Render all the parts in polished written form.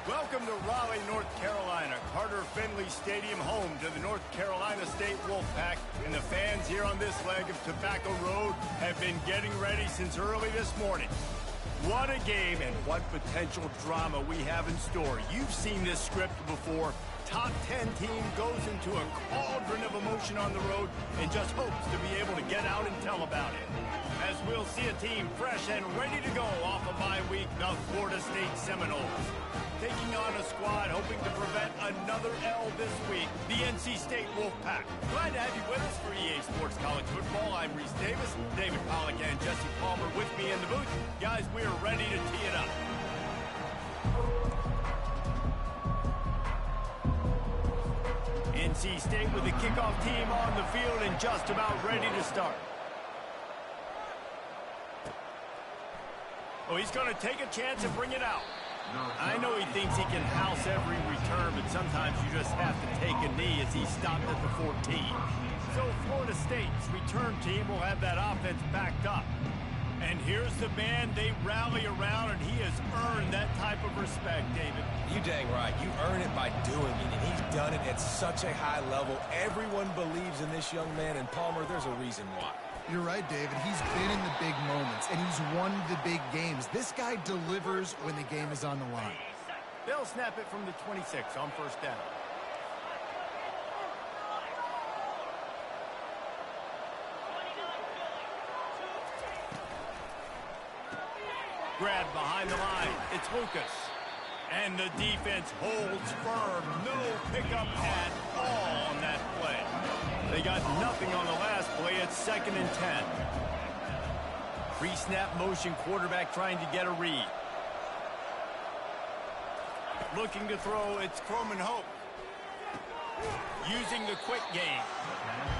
Welcome to Raleigh, North Carolina, Carter Finley Stadium, home to the North Carolina State Wolfpack. And the fans here on this leg of Tobacco Road have been getting ready since early this morning. What a game and what potential drama we have in store. You've seen this script before. Top 10 team goes into a cauldron of emotion on the road and just hopes to be able to get out and tell about it. As we'll see a team fresh and ready to go off a bye week, the Florida State Seminoles. Taking on a squad hoping to prevent another L this week, the NC State Wolfpack. Glad to have you with us for EA Sports College Football. I'm Reese Davis, David Pollack and Jesse Palmer with me in the booth. Guys, we are ready to tee it up. NC State with the kickoff team on the field and just about ready to start. Oh, he's going to take a chance and bring it out. I know he thinks he can house every return, but sometimes you just have to take a knee as he stopped at the 14. So Florida State's return team will have that offense backed up. And here's the man they rally around, and he has earned that type of respect, David. You dang right. You earn it by doing it, and he's done it at such a high level. Everyone believes in this young man, and Palmer, there's a reason why. You're right, David. He's been in the big moments, and he's won the big games. This guy delivers when the game is on the line. They'll snap it from the 26 on first down. Grab behind the line. It's Lucas. And the defense holds firm. No pickup at all on that play. They got nothing on the last play. It's 2nd and 10. Pre-snap motion, quarterback trying to get a read. Looking to throw, it's Croman Hope. Using the quick game.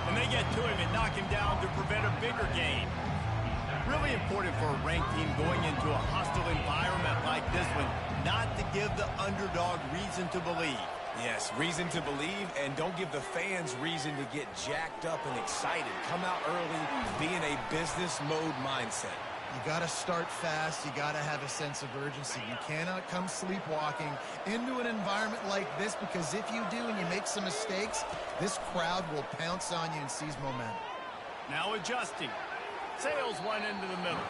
And they get to him and knock him down to prevent a bigger gain. Really important for a ranked team going into a hostile environment like this one, not to give the underdog reason to believe. Yes, reason to believe, and don't give the fans reason to get jacked up and excited. Come out early, be in a business mode mindset. You got to start fast. You got to have a sense of urgency. You cannot come sleepwalking into an environment like this, because if you do and you make some mistakes, this crowd will pounce on you and seize momentum. Now adjusting. Sails one into the middle.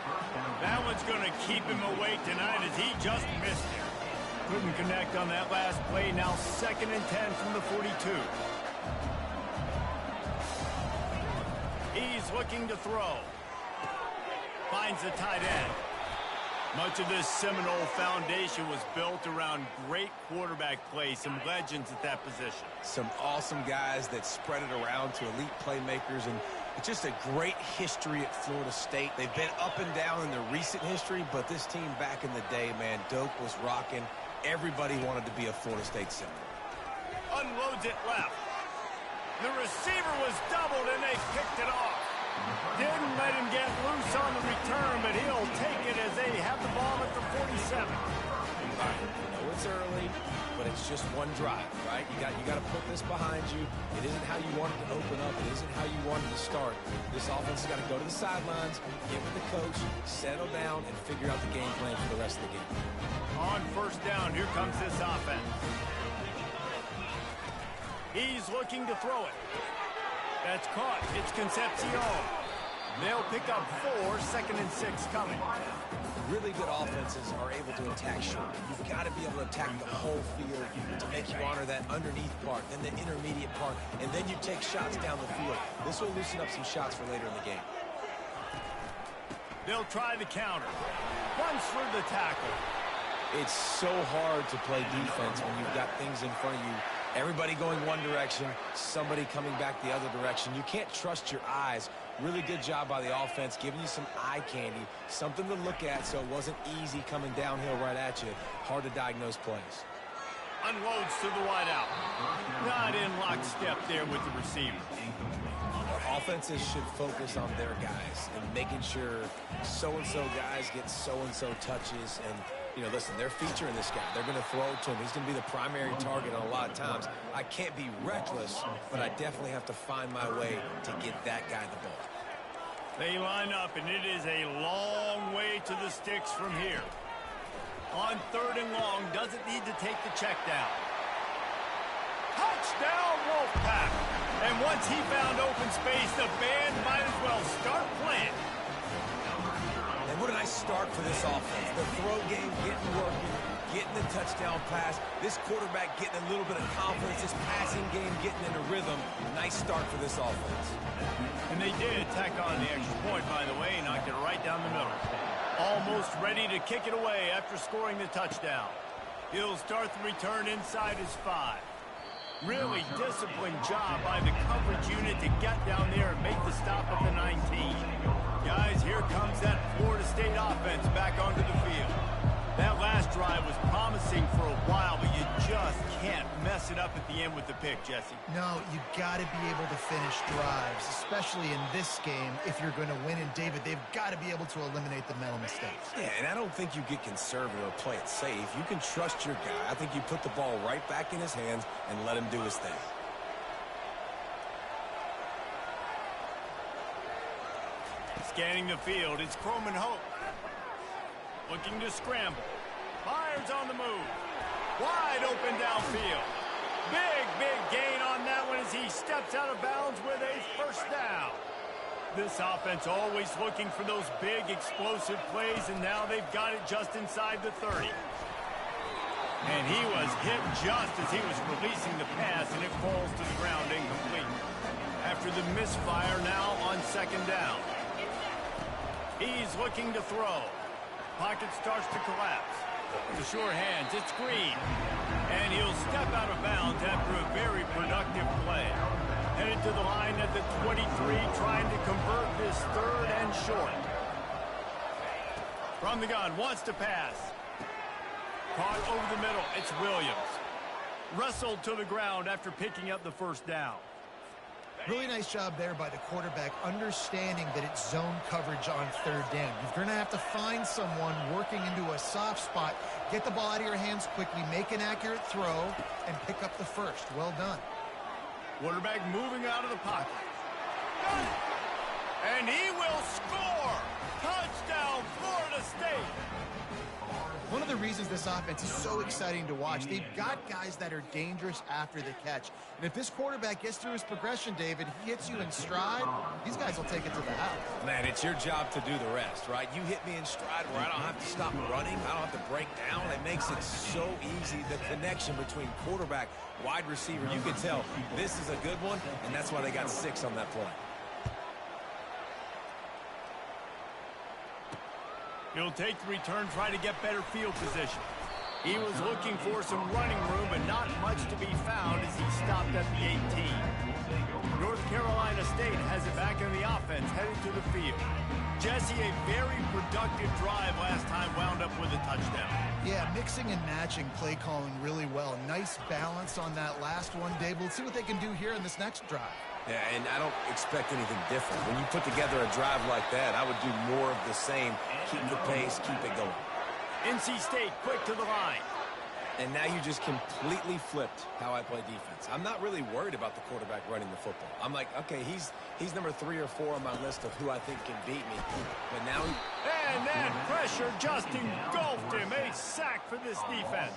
That one's going to keep him awake tonight as he just missed it. Couldn't connect on that last play. Now 2nd and 10 from the 42. He's looking to throw. Finds the tight end. Much of this Seminole foundation was built around great quarterback play, some legends at that position. Some awesome guys that spread it around to elite playmakers, and it's just a great history at Florida State. They've been up and down in the recent history, but this team back in the day, man, Doak was rocking. Everybody wanted to be a Florida State Seminole. Unloads it left. The receiver was doubled, and they picked it off. Didn't let him get loose on the return, but he'll take it as they have the ball at the 47. All right, you know it's early, but it's just one drive, right? You got to put this behind you. It isn't how you wanted to open up. It isn't how you wanted to start. This offense has got to go to the sidelines, get with the coach, settle down, and figure out the game plan for the rest of the game. On first down, here comes this offense. He's looking to throw it. That's caught. It's Concepcion. They'll pick up 4, 2nd and 6 coming. Really good offenses are able to attack short. You've got to be able to attack the whole field to make you honor that underneath part, then the intermediate part, and then you take shots down the field. This will loosen up some shots for later in the game. They'll try the counter. Runs for the tackle. It's so hard to play defense when you've got things in front of you. Everybody going one direction, somebody coming back the other direction. You can't trust your eyes. Really good job by the offense, giving you some eye candy, something to look at so it wasn't easy coming downhill right at you. Hard to diagnose plays. Unloads to the wideout. Not in lockstep there with the receiver. Offenses should focus on their guys and making sure so-and-so guys get so-and-so touches. And, you know, listen, they're featuring this guy. They're going to throw it to him. He's going to be the primary target on a lot of times. I can't be reckless, but I definitely have to find my way to get that guy the ball. They line up, and it is a long way to the sticks from here. On 3rd and long, doesn't need to take the check down. Touchdown, Wolfpack! And once he found open space, the band might as well start playing. And what a nice start for this offense. The throw game getting working, getting the touchdown pass. This quarterback getting a little bit of confidence. This passing game getting into rhythm. Nice start for this offense. And they did tack on the extra point, by the way, knocked it right down the middle. Almost ready to kick it away after scoring the touchdown. He'll start the return inside his 5. Really disciplined job by the coverage unit to get down there and make the stop at the 19. Guys, here comes that Florida State offense back onto the field. That last drive was promising for a while, but you just can't mess it up at the end with the pick, Jesse. No, you got to be able to finish drives, especially in this game. If you're going to win, and David, they've got to be able to eliminate the mental mistakes. Yeah, and I don't think you get conservative or play it safe. You can trust your guy. I think you put the ball right back in his hands and let him do his thing. Scanning the field, it's Croman Hope. Looking to scramble. Fires on the move. Wide open downfield. Big gain on that one as he steps out of bounds with a first down. This offense always looking for those big explosive plays, and now they've got it just inside the 30. And he was hit just as he was releasing the pass, and it falls to the ground incomplete. After the misfire now on 2nd down. He's looking to throw. Pocket starts to collapse. The sure hands, it's Green. And he'll step out of bounds after a very productive play. Headed to the line at the 23, trying to convert this 3rd and short. From the gun, wants to pass. Caught over the middle, it's Williams. Wrestled to the ground after picking up the first down. Really nice job there by the quarterback, understanding that it's zone coverage on 3rd down. You're going to have to find someone working into a soft spot, get the ball out of your hands quickly, make an accurate throw, and pick up the first. Well done. Quarterback moving out of the pocket. And he will score! Touchdown, Florida State! One of the reasons this offense is so exciting to watch, they've got guys that are dangerous after the catch. And if this quarterback gets through his progression, David, he hits you in stride, these guys will take it to the house. Man, it's your job to do the rest, right? You hit me in stride where I don't have to stop running. I don't have to break down. It makes it so easy, the connection between quarterback, wide receiver. You can tell this is a good one, and that's why they got 6 on that play. He'll take the return, try to get better field position. He was looking for some running room, but not much to be found as he stopped at the 18. North Carolina State has it back in the offense, headed to the field. Jesse, a very productive drive last time, wound up with a touchdown. Yeah, mixing and matching play calling really well. Nice balance on that last one, Dave. We'll see what they can do here in this next drive. Yeah, and I don't expect anything different. When you put together a drive like that, I would do more of the same. Keep the pace, keep it going. NC State quick to the line. And now you just completely flipped how I play defense. I'm not really worried about the quarterback running the football. I'm like, okay, he's number 3 or 4 on my list of who I think can beat me. But now and that pressure just engulfed him. A sack for this defense.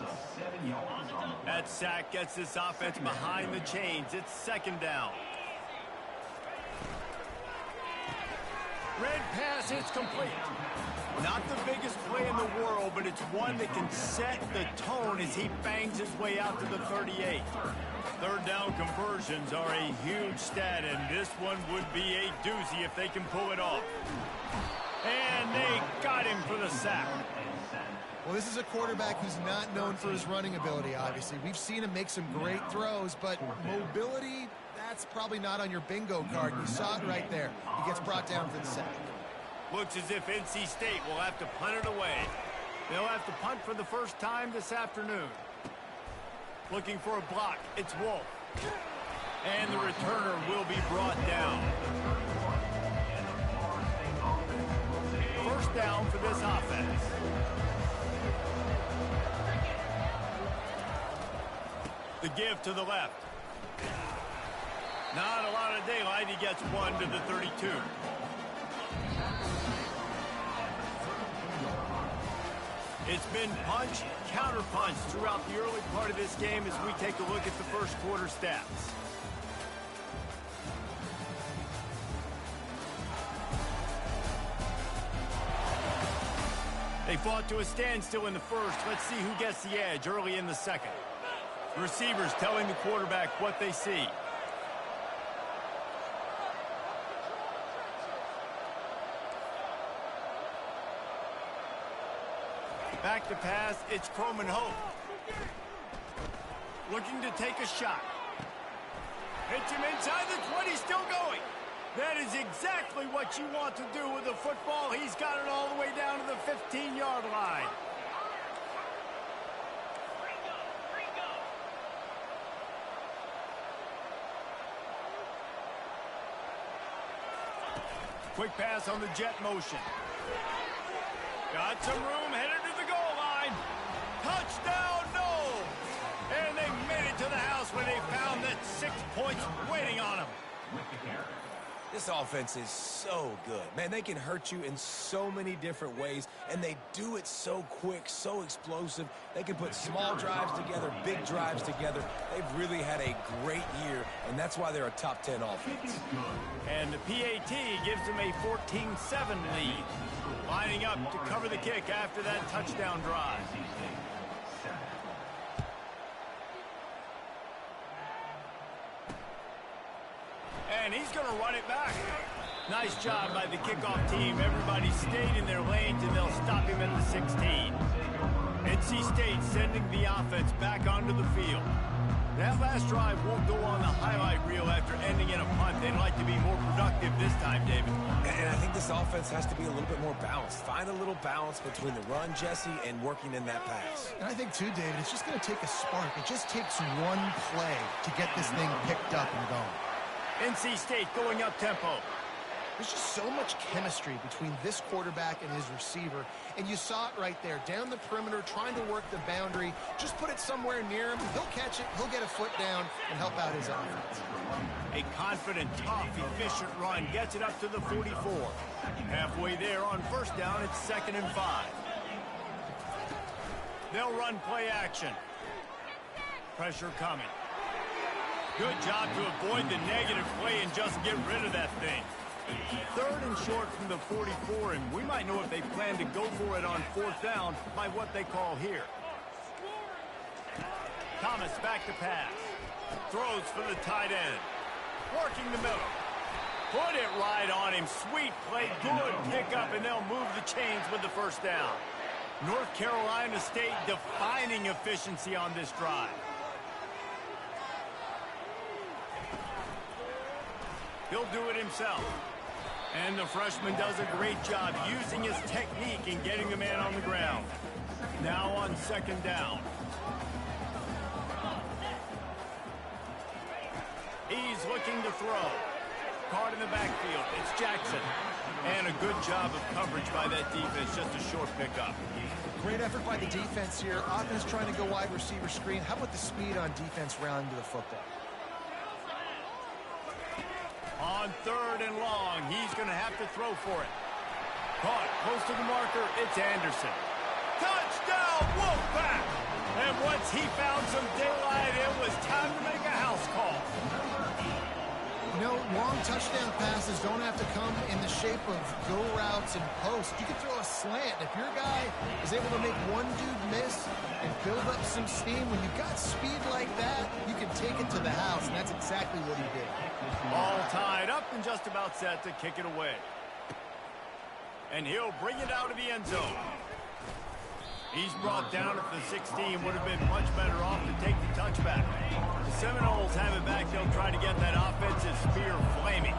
That sack gets this offense behind the chains. It's 2nd down. Red pass, it's complete. Not the biggest play in the world, but it's one that can set the tone as he bangs his way out to the 38. 3rd down conversions are a huge stat, and this one would be a doozy if they can pull it off. And they got him for the sack. Well, this is a quarterback who's not known for his running ability, obviously. We've seen him make some great throws, but mobility, that's probably not on your bingo card. You saw it right there. He gets brought down for the sack. Looks as if NC State will have to punt it away. They'll have to punt for the first time this afternoon. Looking for a block. It's Wolf. And the returner will be brought down. First down for this offense. The give to the left. Not a lot of daylight. He gets 1 to the 32. It's been punch, counter-punch throughout the early part of this game as we take a look at the first quarter stats. They fought to a standstill in the first. Let's see who gets the edge early in the second. Receivers telling the quarterback what they see. Back to pass, it's Croman Hope. Looking to take a shot. Hits him inside the 20, still going. That is exactly what you want to do with the football. He's got it all the way down to the 15-yard line. Quick pass on the jet motion. Got some room, headed to the goal line. Touchdown, no! And they made it to the house when they found that 6 points waiting on them. This offense is so good. Man, they can hurt you in so many different ways, and they do it so quick, so explosive. They can put small drives together, big drives together. They've really had a great year, and that's why they're a top 10 offense. And the PAT gives them a 14-7 lead. Lining up to cover the kick after that touchdown drive. And he's going to run it back. Nice job by the kickoff team. Everybody stayed in their lanes, and they'll stop him at the 16. NC State sending the offense back onto the field. That last drive won't go on the highlight reel after ending in a punt. They'd like to be more productive this time, David. And I think this offense has to be a little bit more balanced. Find a little balance between the run, Jesse, and working in that pass. And I think, too, David, it's just going to take a spark. It just takes one play to get this thing picked up and going. NC State going up tempo. There's just so much chemistry between this quarterback and his receiver, and you saw it right there. Down the perimeter, trying to work the boundary. Just put it somewhere near him. He'll catch it, he'll get a foot down, and help out his offense. A confident, tough, efficient run gets it up to the 44. Halfway there on first down, it's 2nd and 5. They'll run play action. Pressure coming. Good job to avoid the negative play and just get rid of that thing. 3rd and short from the 44, and we might know if they plan to go for it on 4th down by what they call here. Thomas back to pass. Throws for the tight end. Working the middle. Put it right on him. Sweet play. Good pickup, and they'll move the chains with the first down. North Carolina State defining efficiency on this drive. He'll do it himself. And the freshman does a great job using his technique and getting the man on the ground. Now on 2nd down. He's looking to throw. Caught in the backfield. It's Jackson. And a good job of coverage by that defense. Just a short pickup. Great effort by the defense here. Offense trying to go wide receiver screen. How about the speed on defense rounding to the football? On 3rd and long, he's going to have to throw for it. Caught close to the marker, it's Anderson. Touchdown, Wolfpack! And once he found some daylight, it was time to make a house call. You know, long touchdown passes don't have to come in the shape of go routes and posts. You can throw a slant. If your guy is able to make one dude miss and build up some steam, when you've got speed like that, you can take it to the house, and that's exactly what he did. All tied up and just about set to kick it away. And he'll bring it out of the end zone. He's brought down at the 16. Would have been much better off to take the touchback. The Seminoles have it back. They'll try to get that offensive spear flaming.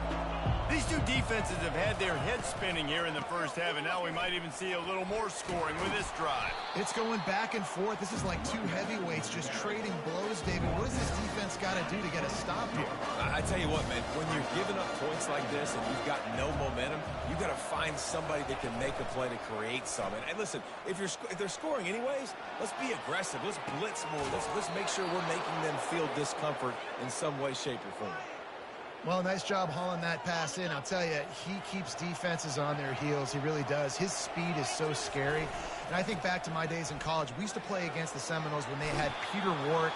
These two defenses have had their heads spinning here in the first half, and now we might even see a little more scoring with this drive. It's going back and forth. This is like two heavyweights just trading blows, David. What does this defense got to do to get a stop here? I tell you what, man, when you're giving up points like this and you've got no momentum, you've got to find somebody that can make a play to create something. And listen, if they're scoring anyways, let's be aggressive. Let's blitz more. Let's make sure we're making them feel discomfort in some way, shape, or form. Well, nice job hauling that pass in. I'll tell you, he keeps defenses on their heels. He really does. His speed is so scary. And I think back to my days in college, we used to play against the Seminoles when they had Peter Warwick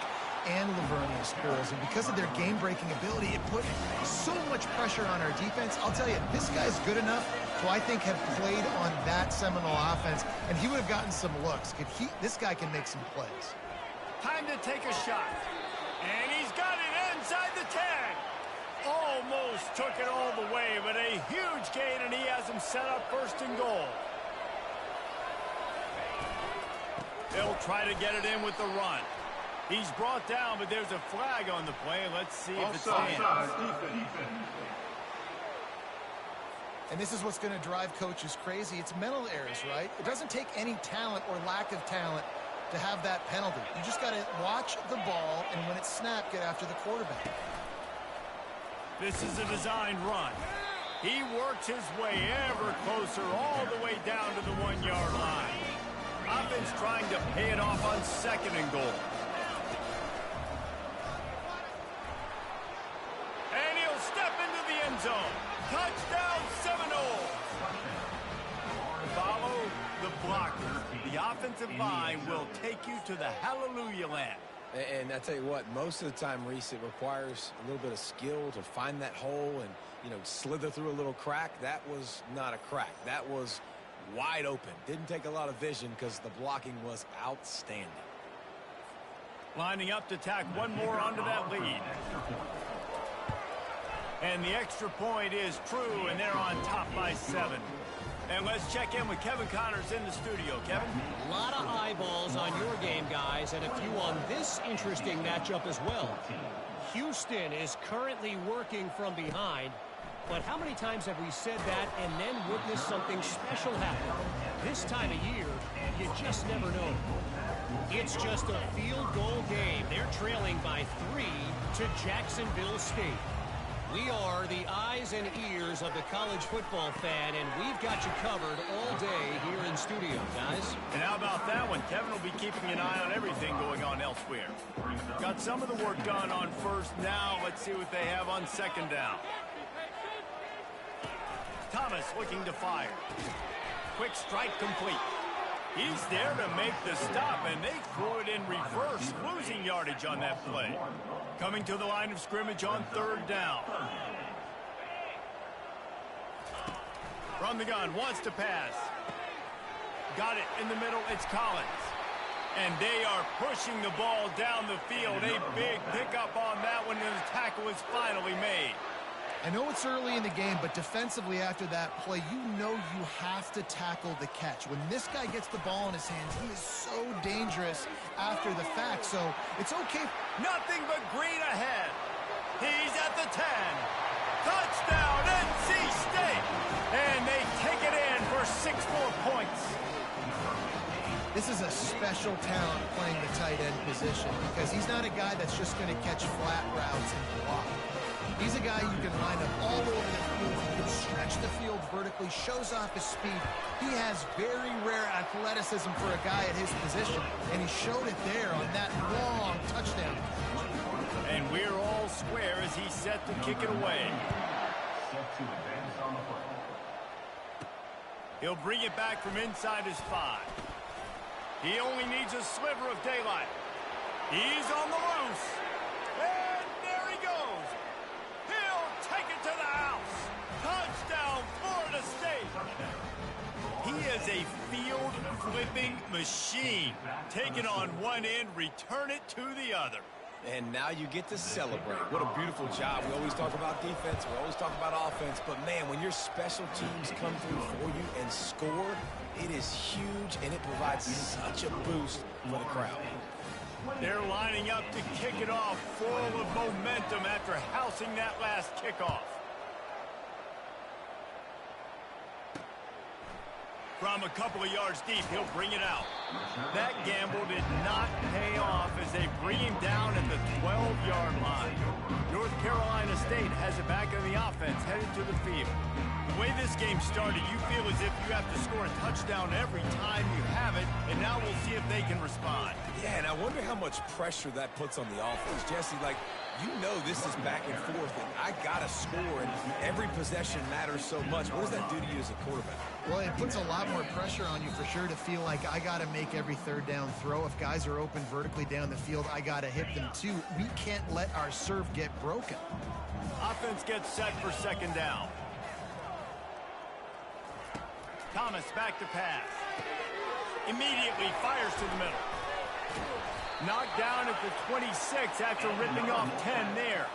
and Lavernius schools, and because of their game-breaking ability, it put so much pressure on our defense. I'll tell you, this guy's good enough to, I think, have played on that Seminole offense, and he would have gotten some looks. This guy can make some plays. Time to take a shot. And he's got it inside the 10. Almost took it all the way, but a huge gain, and he has him set up first and goal. They'll try to get it in with the run. He's brought down, but there's a flag on the play. Let's see if it stands. And this is what's going to drive coaches crazy. It's mental errors, right? It doesn't take any talent or lack of talent to have that penalty. You just got to watch the ball, and when it's snapped, get after the quarterback. This is a designed run. He works his way ever closer all the way down to the 1-yard line. Offense trying to pay it off on second and goal. And he'll step into the end zone. Touchdown, Seminoles. Follow the blockers. The offensive line will take you to the hallelujah land. And I tell you what, most of the time, Reese, it requires a little bit of skill to find that hole and, slither through a little crack. That was not a crack. That was wide open. Didn't take a lot of vision because the blocking was outstanding. Lining up to tack one more onto that lead. And the extra point is true, and they're on top by 7. And let's check in with Kevin Connors in the studio. Kevin? A lot of eyeballs on your game, guys, and a few on this interesting matchup as well. Houston is currently working from behind, but how many times have we said that and then witnessed something special happen? This time of year, you just never know. It's just a field goal game. They're trailing by 3 to Jacksonville State. We are the eyes and ears of the college football fan, and we've got you covered all day here in studio, guys. And how about that one? Kevin will be keeping an eye on everything going on elsewhere. Got some of the work done on first. Now let's see what they have on second down. Thomas looking to fire. Quick strike complete. He's there to make the stop, and they threw it in reverse, losing yardage on that play. Coming to the line of scrimmage on third down. From the gun, wants to pass. Got it in the middle, it's Collins. And they are pushing the ball down the field. A big pickup on that one, and the tackle is finally made. I know it's early in the game, but defensively after that play, you know you have to tackle the catch. When this guy gets the ball in his hands, he is so dangerous after the fact. So it's okay. Nothing but green ahead. He's at the 10. Touchdown, NC State. And they take it in for 6 more points. This is a special talent playing the tight end position because he's not a guy that's just going to catch flat routes and block. He's a guy you can line up all over the field. He can stretch the field vertically, shows off his speed. He has very rare athleticism for a guy at his position, and he showed it there on that long touchdown. And we're all square as he's set to kick it away. He'll bring it back from inside his 5. He only needs a sliver of daylight. He's on the loose. And there he goes. He'll take it to the house. Touchdown, Florida State. He is a field-flipping machine. Take it on one end, return it to the other. And now you get to celebrate. What a beautiful job. We always talk about defense. We always talk about offense. But, man, when your special teams come through for you and score, it is huge, and it provides such a boost for the crowd. They're lining up to kick it off, full of momentum after housing that last kickoff. From a couple of yards deep, he'll bring it out. That gamble did not pay off as they bring him down at the 12-yard line. North Carolina State has it back in the offense, headed to the field. The way this game started, you feel as if you have to score a touchdown every time you have it, and now we'll see if they can respond. Yeah, and I wonder how much pressure that puts on the offense. Jesse, you know this is back and forth, and I got to score, and every possession matters so much. What does that do to you as a quarterback? Well, it puts a lot more pressure on you for sure to feel like I got to make every third down throw. If guys are open vertically down the field, I got to hit them too. We can't let our serve get broken. Offense gets set for second down. Thomas back to pass. Immediately fires to the middle. Knocked down at the 26 after ripping off 10 there.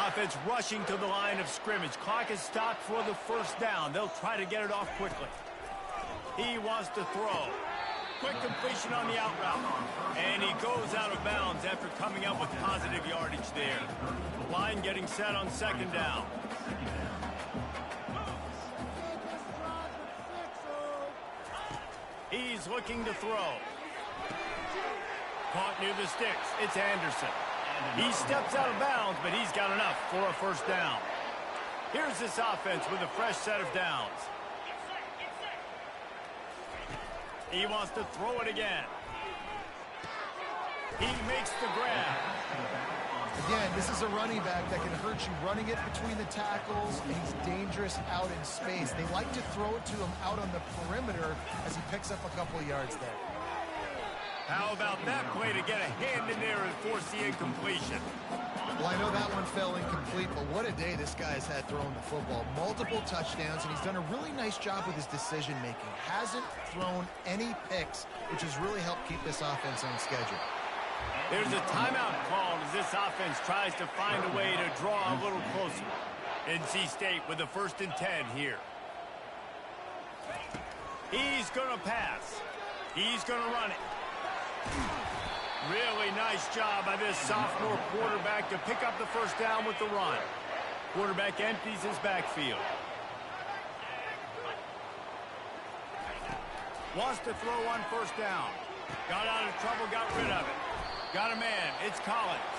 Offense rushing to the line of scrimmage. Clock is stopped for the first down. They'll try to get it off quickly. He wants to throw. Quick completion on the out route. And he goes out of bounds after coming up with positive yardage there. Line getting set on second down. He's looking to throw. Caught near the sticks. It's Anderson. He steps out of bounds, but he's got enough for a first down. Here's this offense with a fresh set of downs. He wants to throw it again. He makes the grab. Again, this is a running back that can hurt you running it between the tackles, and he's dangerous out in space. They like to throw it to him out on the perimeter as he picks up a couple of yards there. How about that play to get a hand in there and force the incompletion? Well, I know that one fell incomplete, but what a day this guy has had throwing the football. Multiple touchdowns, and he's done a really nice job with his decision-making. Hasn't thrown any picks, which has really helped keep this offense on schedule. There's a timeout called as this offense tries to find a way to draw a little closer. NC State with the 1st and 10 here. He's going to pass. He's going to run it. Really nice job by this sophomore quarterback to pick up the first down with the run. Quarterback empties his backfield. Wants to throw on first down. Got out of trouble, got rid of it. Got a man, it's Collins.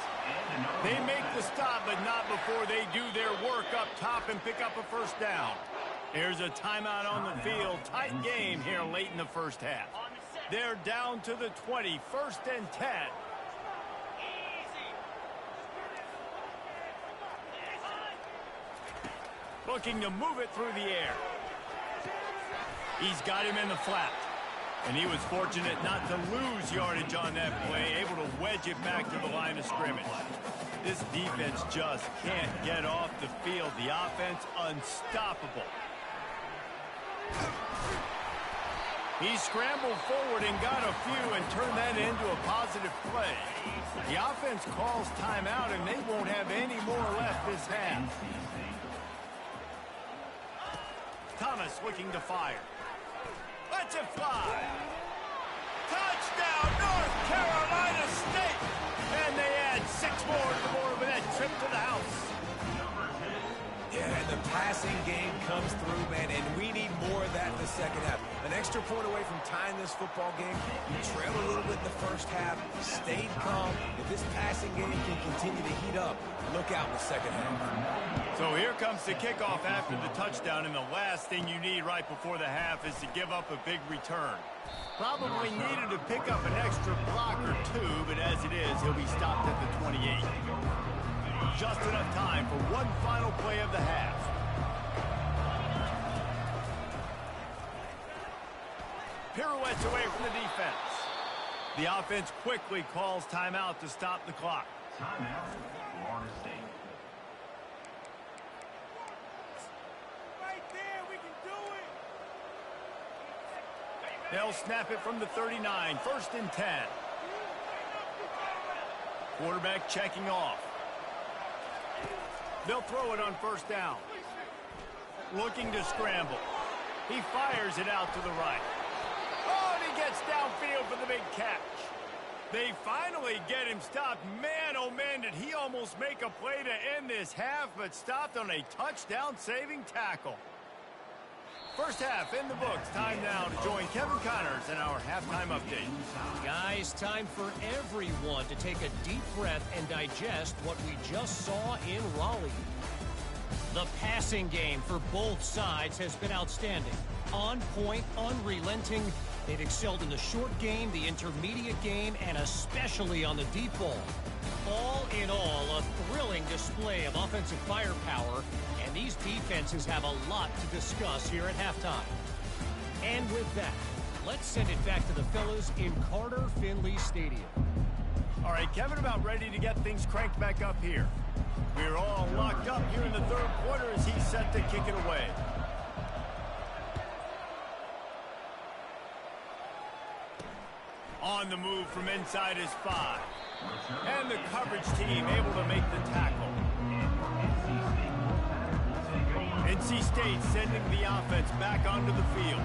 They make the stop, but not before they do their work up top and pick up a first down. Here's a timeout on the field. Tight game here late in the first half. They're down to the 20, 1st and 10. Looking to move it through the air. He's got him in the flat. And he was fortunate not to lose yardage on that play, able to wedge it back to the line of scrimmage. This defense just can't get off the field. The offense unstoppable. He scrambled forward and got a few and turned that into a positive play. The offense calls timeout, and they won't have any more left this half. Thomas looking to fire. Lets it fly. Touchdown, North Carolina State! And they add 6 more to the board with that trip to the house. Yeah, and the passing game comes through, man, and we need more of that in the second half. An extra point away from tying this football game. You trail a little bit in the first half, stayed calm. If this passing game can continue to heat up, look out in the second half. So here comes the kickoff after the touchdown, and the last thing you need right before the half is to give up a big return. Probably needed to pick up an extra block or two, but as it is, he'll be stopped at the 28. Just enough time for one final play of the half. Pirouettes away from the defense. The offense quickly calls timeout to stop the clock. Timeout, Florida State. Right there, we can do it. They'll snap it from the 39, 1st and 10. Quarterback checking off. They'll throw it on first down. Looking to scramble. He fires it out to the right. Oh, and he gets downfield for the big catch. They finally get him stopped. Man, oh man, did he almost make a play to end this half, but stopped on a touchdown-saving tackle. First half in the books. Time now to join Kevin Connors in our halftime update. Guys, time for everyone to take a deep breath and digest what we just saw in Raleigh. The passing game for both sides has been outstanding. On point, unrelenting. They've excelled in the short game, the intermediate game, and especially on the deep ball. All in all, a thrilling display of offensive firepower, and these defenses have a lot to discuss here at halftime. And with that, let's send it back to the fellas in Carter Finley Stadium. All right, Kevin, about ready to get things cranked back up here. We're all locked up here in the third quarter as he's set to kick it away. On the move from inside his 5. And the coverage team able to make the tackle. NC State sending the offense back onto the field.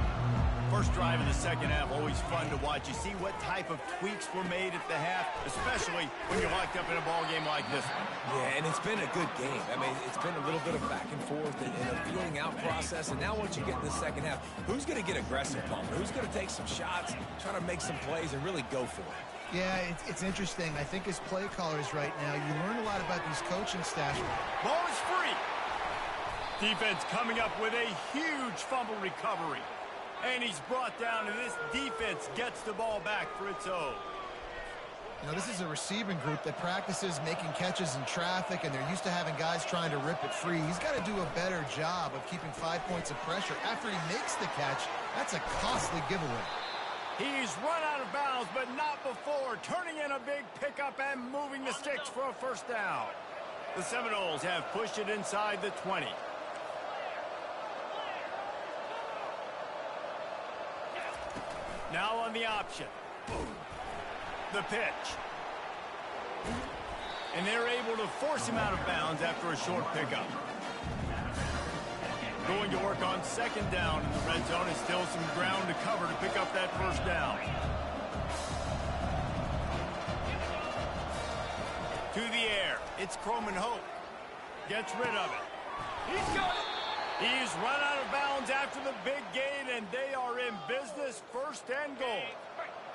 First drive of the second half, always fun to watch. You see what type of tweaks were made at the half, especially when you're locked up in a ball game like this one. Yeah, and it's been a good game. I mean, it's been a little bit of back and forth and a feeling out process. And now once you get in the second half, who's going to get aggressive, Palmer? Who's going to take some shots, try to make some plays, and really go for it? Yeah, it's interesting. I think as play callers right now, you learn a lot about these coaching staffs. Ball is free. Defense coming up with a huge fumble recovery. And he's brought down, and this defense gets the ball back for its own. You know, this is a receiving group that practices making catches in traffic, and they're used to having guys trying to rip it free. He's got to do a better job of keeping 5 points of pressure. After he makes the catch, that's a costly giveaway. He's run out of bounds, but not before. Turning in a big pickup and moving the sticks for a first down. The Seminoles have pushed it inside the 20. Now on the option. The pitch. And they're able to force him out of bounds after a short pickup. Going to work on second down in the red zone, and still some ground to cover to pick up that first down. To the air. It's Croman Hope. Gets rid of it. He's got it. He's run out of bounds after the big gain, and they are in business, first and goal.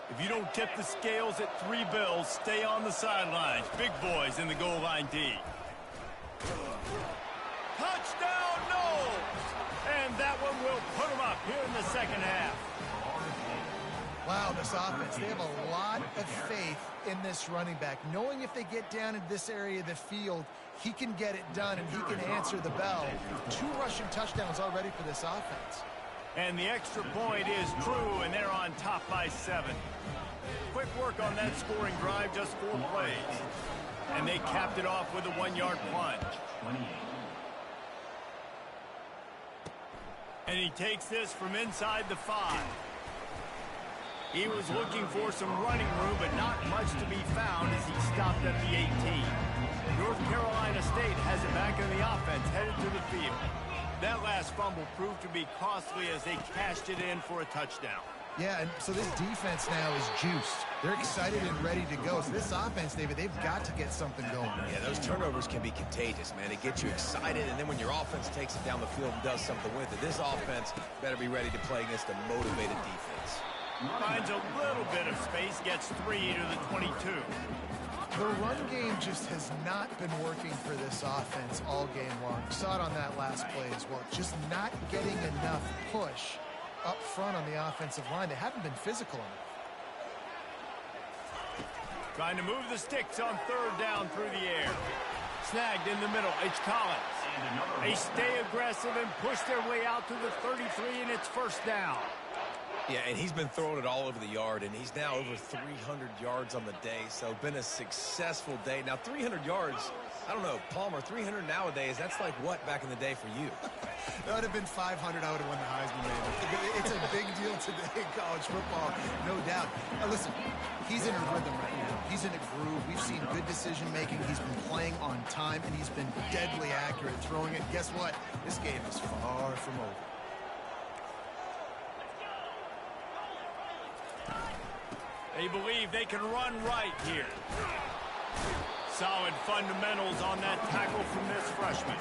If you don't tip the scales at 3 bills, stay on the sidelines. Big boys in the goal line D. Touchdown, no! And that one will put them up here in the second half. Wow, this offense, they have a lot of faith in this running back, knowing if they get down in this area of the field, he can get it done and he can answer the bell. 2 rushing touchdowns already for this offense. And the extra point is true, and they're on top by 7. Quick work on that scoring drive, just 4 plays. And they capped it off with a 1-yard plunge. And he takes this from inside the 5. He was looking for some running room, but not much to be found as he stopped at the 18. North Carolina State has it back in the offense, headed to the field. That last fumble proved to be costly as they cashed it in for a touchdown. Yeah, and so this defense now is juiced. They're excited and ready to go. So this offense, David, they've got to get something going. Yeah, those turnovers can be contagious, man. They get you excited, and then when your offense takes it down the field and does something with it, this offense better be ready to play against a motivated defense. Finds a little bit of space, gets 3 to the 22. The run game just has not been working for this offense all game long. You saw it on that last play as well. Just not getting enough push up front on the offensive line. They haven't been physical enough. Trying to move the sticks on third down through the air. Snagged in the middle. It's Collins. They stay aggressive and push their way out to the 33, and it's first down. Yeah, and he's been throwing it all over the yard, and he's now over 300 yards on the day, so been a successful day. Now, 300 yards, I don't know, Palmer, 300 nowadays, that's like what back in the day for you? That would have been 500. I would have won the Heisman, maybe. It's a big deal today in college football, no doubt. Now, listen, he's in a rhythm right now. He's in a groove. We've seen good decision-making. He's been playing on time, and he's been deadly accurate throwing it. Guess what? This game is far from over. They believe they can run right here. Solid fundamentals on that tackle from this freshman.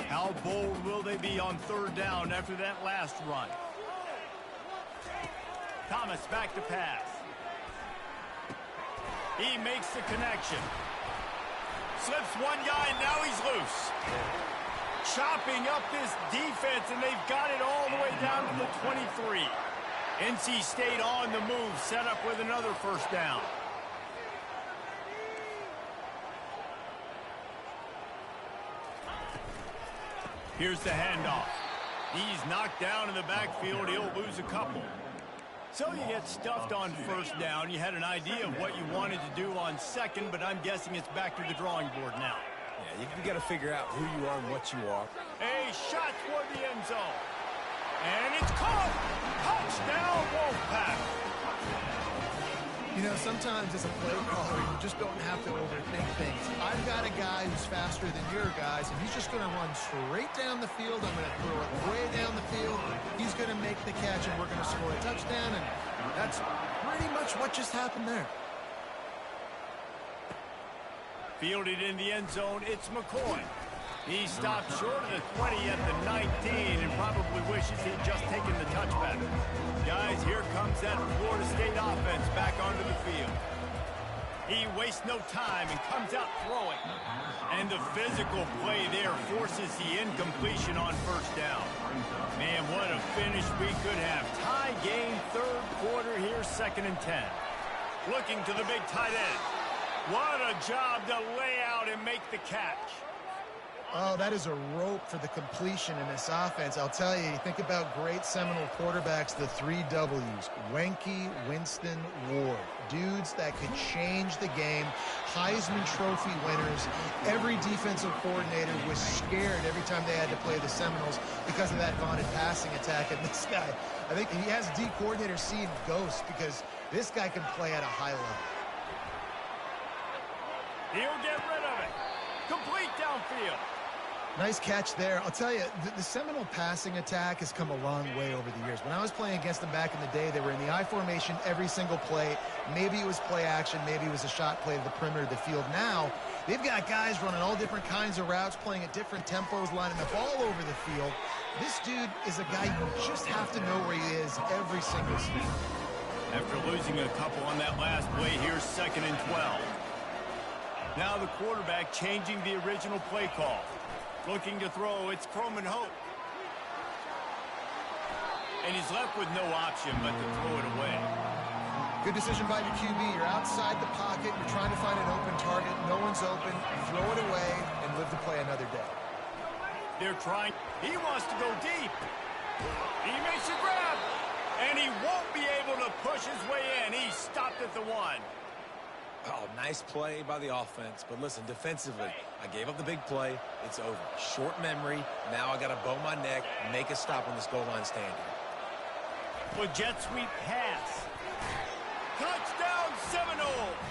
How bold will they be on third down after that last run? Thomas back to pass. He makes the connection. Slips one guy, and now he's loose. Chopping up this defense, and they've got it all the way down to the 23. NC State on the move, set up with another first down. Here's the handoff. He's knocked down in the backfield. He'll lose a couple. So you get stuffed on first down. You had an idea of what you wanted to do on second, but I'm guessing it's back to the drawing board now. Yeah, you got to figure out who you are and what you are. A shot toward the end zone. And it's caught. Touchdown, Wolfpack. You know, sometimes as a play caller, you just don't have to overthink things. I've got a guy who's faster than your guys, and he's just going to run straight down the field. I'm going to throw it way down the field. He's going to make the catch, and we're going to score a touchdown, and that's pretty much what just happened there. Fielded in the end zone, it's McCoy. He stopped short of the 20 at the 19 and probably wishes he'd just taken the touchback. Guys, here comes that Florida State offense back onto the field. He wastes no time and comes out throwing. And the physical play there forces the incompletion on first down. Man, what a finish we could have. Tie game, third quarter here, 2nd and 10. Looking to the big tight end. What a job to lay out and make the catch. Oh, that is a rope for the completion in this offense. I'll tell you, you think about great Seminole quarterbacks, the 3 W's. Wenke, Winston, Ward. Dudes that could change the game. Heisman Trophy winners. Every defensive coordinator was scared every time they had to play the Seminoles because of that vaunted passing attack. And this guy, I think he has D coordinators seeing ghosts because this guy can play at a high level. He'll get rid of it. Complete downfield. Nice catch there. I'll tell you, the Seminole passing attack has come a long way over the years. When I was playing against them back in the day, they were in the I formation every single play. Maybe it was play action. Maybe it was a shot play to the perimeter of the field. Now, they've got guys running all different kinds of routes, playing at different tempos, lining up all over the field. This dude is a guy you just have to know where he is every single season. After losing a couple on that last play, here's 2nd and 12. Now the quarterback changing the original play call. Looking to throw, it's Croman Hope. And he's left with no option but to throw it away. Good decision by your QB. You're outside the pocket. You're trying to find an open target. No one's open. Throw it away and live to play another day. They're trying. He wants to go deep. He makes a grab. And he won't be able to push his way in. He stopped at the 1. Oh, nice play by the offense. But listen, defensively, I gave up the big play. It's over. Short memory. Now I got to bow my neck, make a stop on this goal line stand here. With jet sweep pass. Touchdown Seminoles.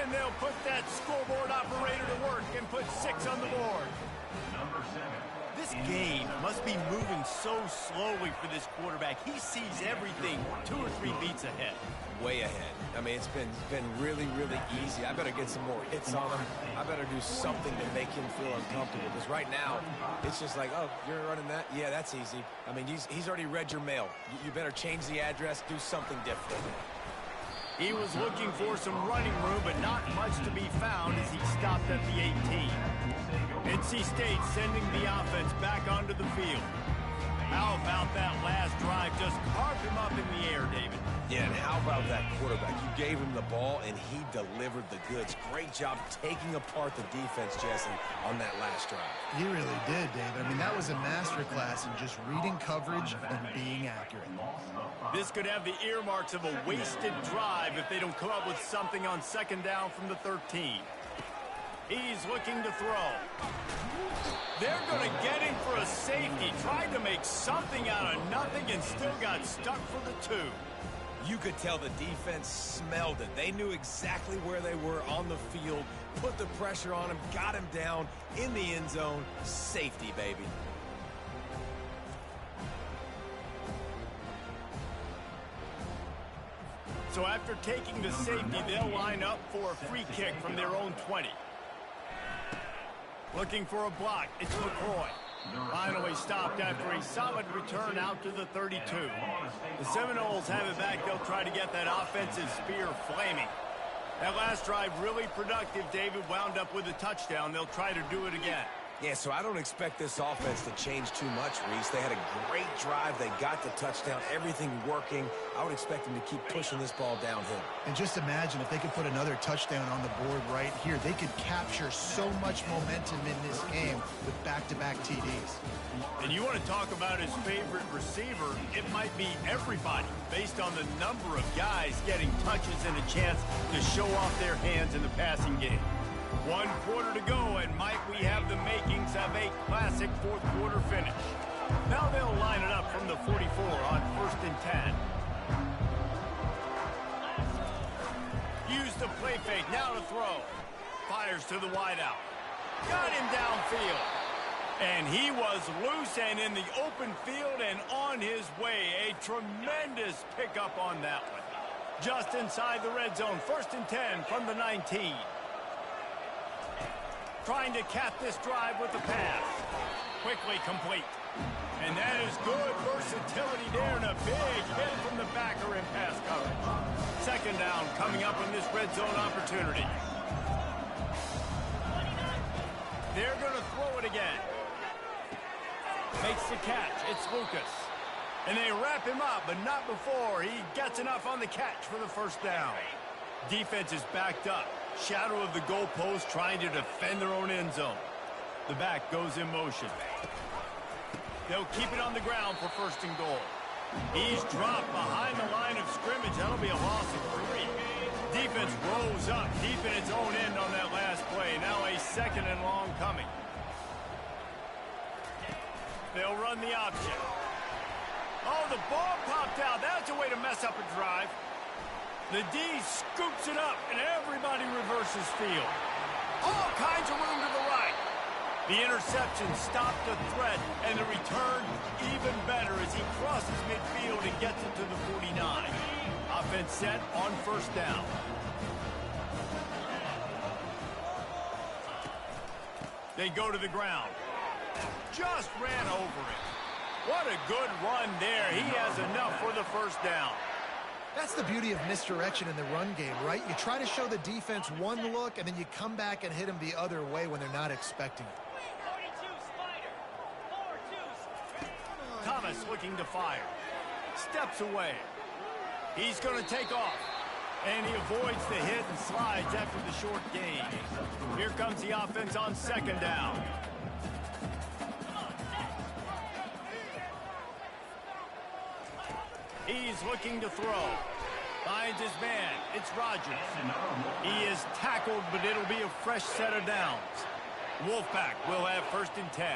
And they'll put that scoreboard operator to work and put 6 on the board. Number 7. This game must be moving so slowly for this quarterback. He sees everything 2 or 3 beats ahead. Way ahead. I mean, it's been really, really easy. I better get some more hits on him. I better do something to make him feel uncomfortable. Because right now, it's just like, oh, you're running that? Yeah, that's easy. I mean, he's already read your mail. You better change the address, do something different. He was looking for some running room, but not much to be found as he stopped at the 18. NC State sending the offense back onto the field. How about that last drive? Just carved him up in the air, David. Yeah, and how about that quarterback? You gave him the ball, and he delivered the goods. Great job taking apart the defense, Jesse, on that last drive. He really did, David. I mean, that was a masterclass in just reading coverage and being accurate. This could have the earmarks of a wasted drive if they don't come up with something on 2nd down from the 13. He's looking to throw. They're going to get him for a safety. Tried to make something out of nothing and still got stuck for the 2. You could tell the defense smelled it. They knew exactly where they were on the field, put the pressure on him, got him down in the end zone. Safety, baby. So after taking the safety, they'll line up for a free kick from their own 20. Looking for a block, it's McCoy. Finally stopped after a solid return out to the 32. The Seminoles have it back. They'll try to get that offensive spear flaming. That last drive really productive. David wound up with a touchdown. They'll try to do it again. Yeah, so I don't expect this offense to change too much, Reese. They had a great drive. They got the touchdown, everything working. I would expect them to keep pushing this ball downhill. And just imagine if they could put another touchdown on the board right here. They could capture so much momentum in this game with back-to-back TDs. And you want to talk about his favorite receiver, it might be everybody, based on the number of guys getting touches and a chance to show off their hands in the passing game. 1 quarter to go, and might we have the makings of a classic fourth quarter finish. Now they'll line it up from the 44 on 1st and 10. Use the play fake, now to throw. Fires to the wideout. Got him downfield. And he was loose and in the open field and on his way. A tremendous pickup on that one. Just inside the red zone, 1st and 10 from the 19. Trying to cap this drive with the pass. Quickly complete. And that is good versatility there and a big hit from the backer in pass coverage. 2nd down coming up on this red zone opportunity. They're going to throw it again. Makes the catch. It's Lucas. And they wrap him up, but not before he gets enough on the catch for the 1st down. Defense is backed up. Shadow of the goalpost trying to defend their own end zone. The back goes in motion. They'll keep it on the ground for 1st and goal. He's dropped behind the line of scrimmage. That'll be a loss of 3. Defense rose up deep in its own end on that last play. Now a 2nd and long coming. They'll run the option. Oh, the ball popped out. That's a way to mess up a drive. The D scoops it up, and everybody reverses field. All kinds of room to the right. The interception stopped the threat, and the return even better as he crosses midfield and gets it to the 49. Offense set on 1st down. They go to the ground. Just ran over it. What a good run there. He has enough for the 1st down. That's the beauty of misdirection in the run game, right? You try to show the defense one look, and then you come back and hit them the other way when they're not expecting it. Thomas looking to fire. Steps away. He's going to take off. And he avoids the hit and slides after the short gain. Here comes the offense on 2nd down. He's looking to throw. Finds his man. It's Rodgers. He is tackled, but it'll be a fresh set of downs. Wolfpack will have 1st and 10.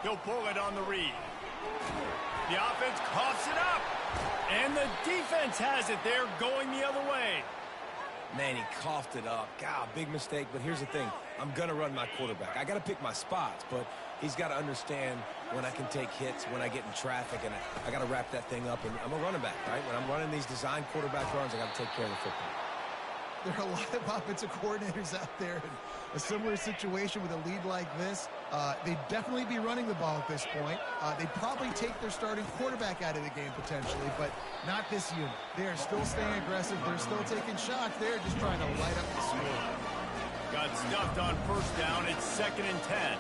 He'll pull it on the read. The offense coughs it up. And the defense has it. They're going the other way. Man, he coughed it up. God, big mistake, but here's the thing. I'm going to run my quarterback. I got to pick my spots, but he's got to understand when I can take hits, when I get in traffic, and I got to wrap that thing up. And I'm a running back, right? When I'm running these design quarterback runs, I got to take care of the football. There are a lot of offensive coordinators out there in a similar situation with a lead like this. They'd definitely be running the ball at this point. They'd probably take their starting quarterback out of the game potentially, but not this unit. They are still staying aggressive. They're still taking shots. They're just trying to light up the score. Got stuffed on 1st down. It's 2nd and 10.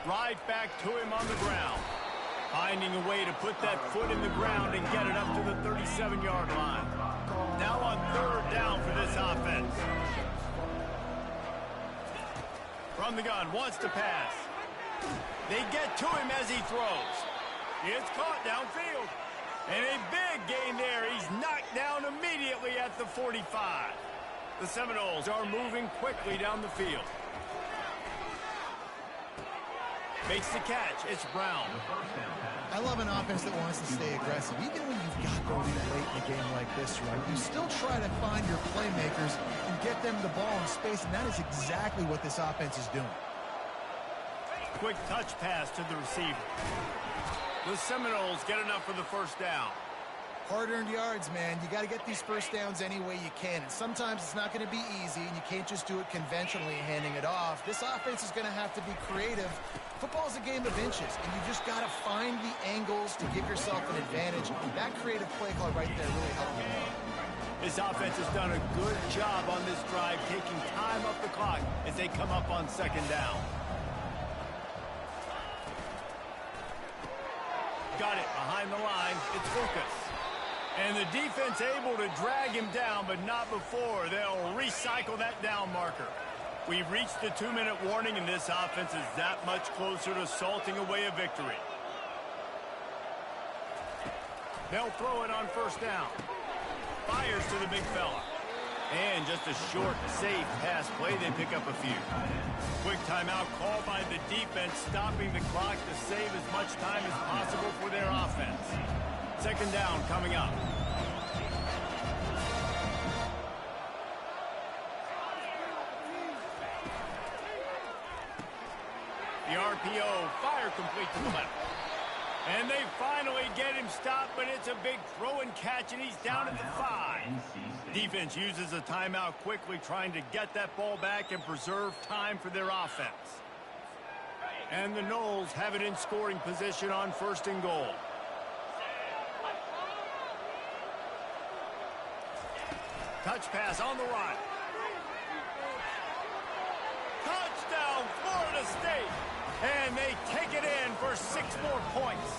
Right back to him on the ground. Finding a way to put that foot in the ground and get it up to the 37-yard line. Now on 3rd down for this offense. From the gun, wants to pass. They get to him as he throws. It's caught downfield. And a big gain there. He's knocked down immediately at the 45. The Seminoles are moving quickly down the field. Makes the catch. It's Brown. I love an offense that wants to stay aggressive. Even when you've got the lead late in a game like this, right, you still try to find your playmakers and get them the ball in space, and that is exactly what this offense is doing. Quick touch pass to the receiver. The Seminoles get enough for the 1st down. Hard-earned yards, man. You got to get these first downs any way you can. And sometimes it's not going to be easy, and you can't just do it conventionally handing it off. This offense is going to have to be creative. Football's a game of inches, and you just got to find the angles to give yourself an advantage. That creative play call right there really helped you out. This offense has done a good job on this drive, taking time off the clock as they come up on second down. Got it behind the line. It's Lucas. And the defense able to drag him down, but not before. They'll recycle that down marker. We've reached the 2-minute warning, and this offense is that much closer to salting away a victory. They'll throw it on first down. Fires to the big fella. And just a short, safe pass play. They pick up a few. Quick timeout call by the defense, stopping the clock to save as much time as possible for their offense. Second down coming up. The RPO, fire complete to the left. And they finally get him stopped, but it's a big throw and catch, and he's down at the 5. Defense uses a timeout quickly, trying to get that ball back and preserve time for their offense. And the Noles have it in scoring position on first and goal. Touch pass on the run. Touchdown, Florida State. And they take it in for 6 more points.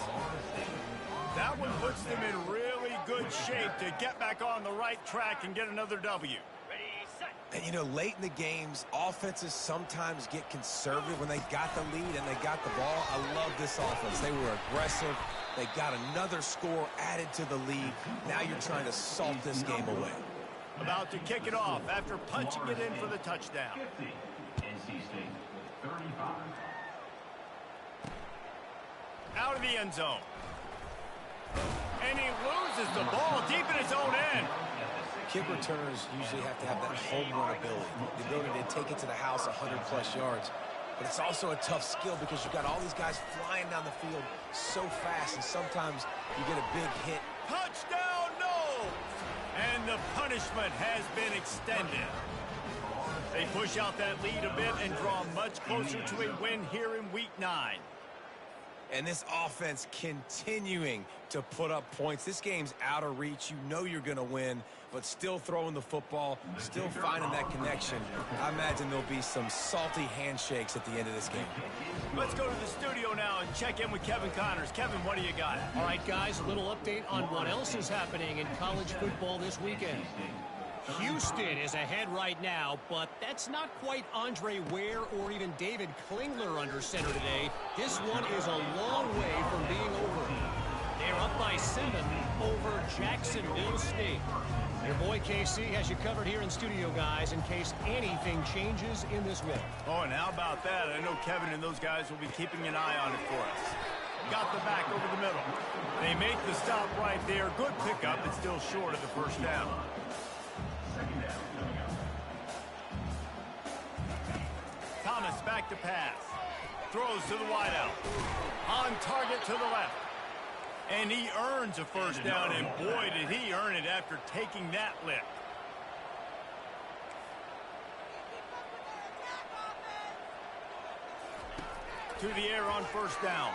That one puts them in really good shape to get back on the right track and get another W. And, you know, late in the games, offenses sometimes get conservative when they got the lead and they got the ball. I love this offense. They were aggressive. They got another score added to the lead. Now you're trying to salt this game away. About to kick it off after punching it in for the touchdown. 50, NC State, 35. Out of the end zone. And he loses the ball deep in his own end. Kick returners usually have to have that home run ability, the ability to take it to the house 100-plus yards. But it's also a tough skill because you've got all these guys flying down the field so fast, and sometimes you get a big hit. Touchdown, no! And the punishment has been extended. They push out that lead a bit and draw much closer to a win here in Week 9. And this offense continuing to put up points. This game's out of reach. You know you're going to win, but still throwing the football, still finding that connection. I imagine there'll be some salty handshakes at the end of this game. Let's go to the studio now and check in with Kevin Connors. Kevin, what do you got? All right, guys, a little update on what else is happening in college football this weekend. Houston is ahead right now, but that's not quite Andre Ware or even David Klingler under center today. This one is a long way from being over. They're up by 7 over Jacksonville State. Your boy KC has you covered here in studio, guys, in case anything changes in this one. Oh, and how about that? I know Kevin and those guys will be keeping an eye on it for us. Got the back over the middle. They make the stop right there. Good pickup. It's still short of the first down. Thomas back to pass. Throws to the wideout. On target to the left. And he earns a first down, and boy, did he earn it after taking that lift. To the air on first down.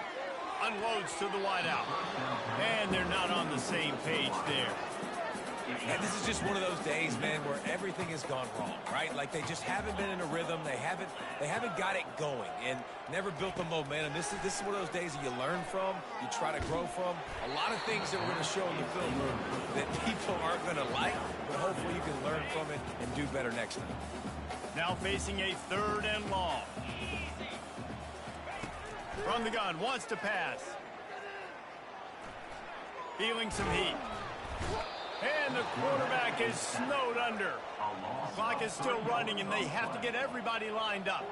Unloads to the wideout. And they're not on the same page there. And this is just one of those days, man, where everything has gone wrong, right? Like they just haven't been in a rhythm. They haven't got it going and never built the momentum. This is one of those days that you learn from, you try to grow from. A lot of things that we're going to show in the film room that people aren't going to like, but hopefully you can learn from it and do better next time. Now facing a 3rd and long. From the gun, wants to pass. Feeling some heat. And the quarterback is snowed under. Clock is still running, and they have to get everybody lined up.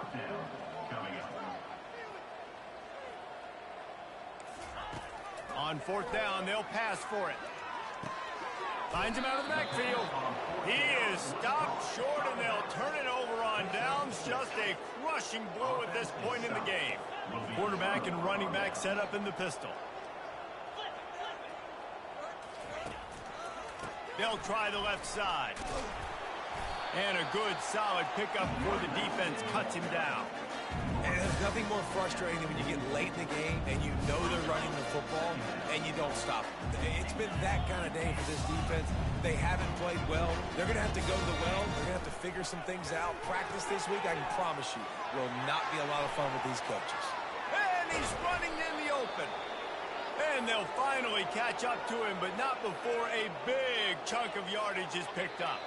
On 4th down, they'll pass for it. Finds him out of the backfield. He is stopped short, and they'll turn it over on downs. Just a crushing blow at this point in the game. Quarterback and running back set up in the pistol. They'll try the left side. And a good, solid pickup before the defense cuts him down. And there's nothing more frustrating than when you get late in the game and you know they're running the football and you don't stop them. It's been that kind of day for this defense. They haven't played well. They're going to have to go to the well. They're going to have to figure some things out. Practice this week, I can promise you, will not be a lot of fun with these coaches. And he's running in the open. And they'll finally catch up to him, but not before a big chunk of yardage is picked up.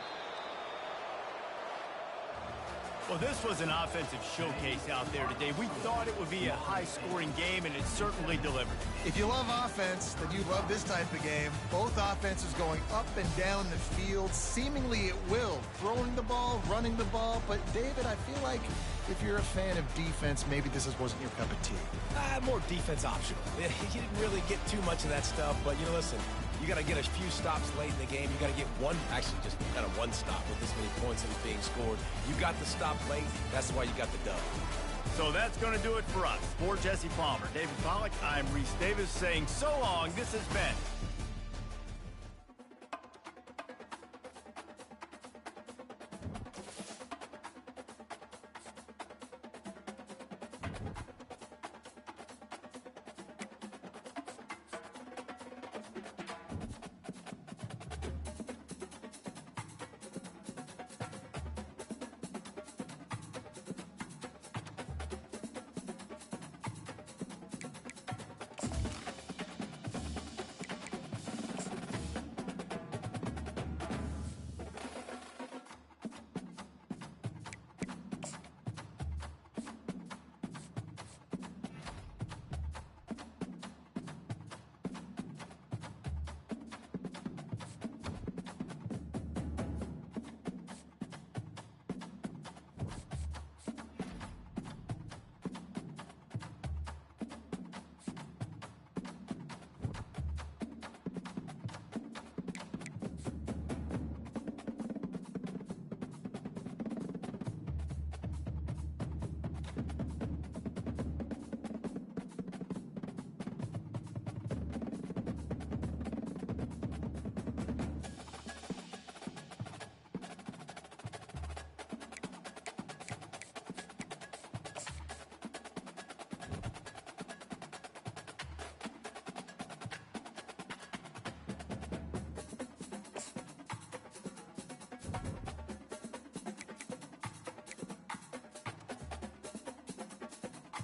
Well, this was an offensive showcase out there today. We thought it would be a high-scoring game, and it certainly delivered. If you love offense, then you love this type of game. Both offenses going up and down the field, seemingly at will. Throwing the ball, running the ball. But, David, I feel like if you're a fan of defense, maybe this wasn't your cup of tea. More defense optional. You didn't really get too much of that stuff, but, listen, you got to get a few stops late in the game. You got to get just kind of one stop with this many points that is being scored. You got the stop late. That's why you got the dub. So that's going to do it for us. For Jesse Palmer, David Pollack, I'm Reese Davis saying so long. This has been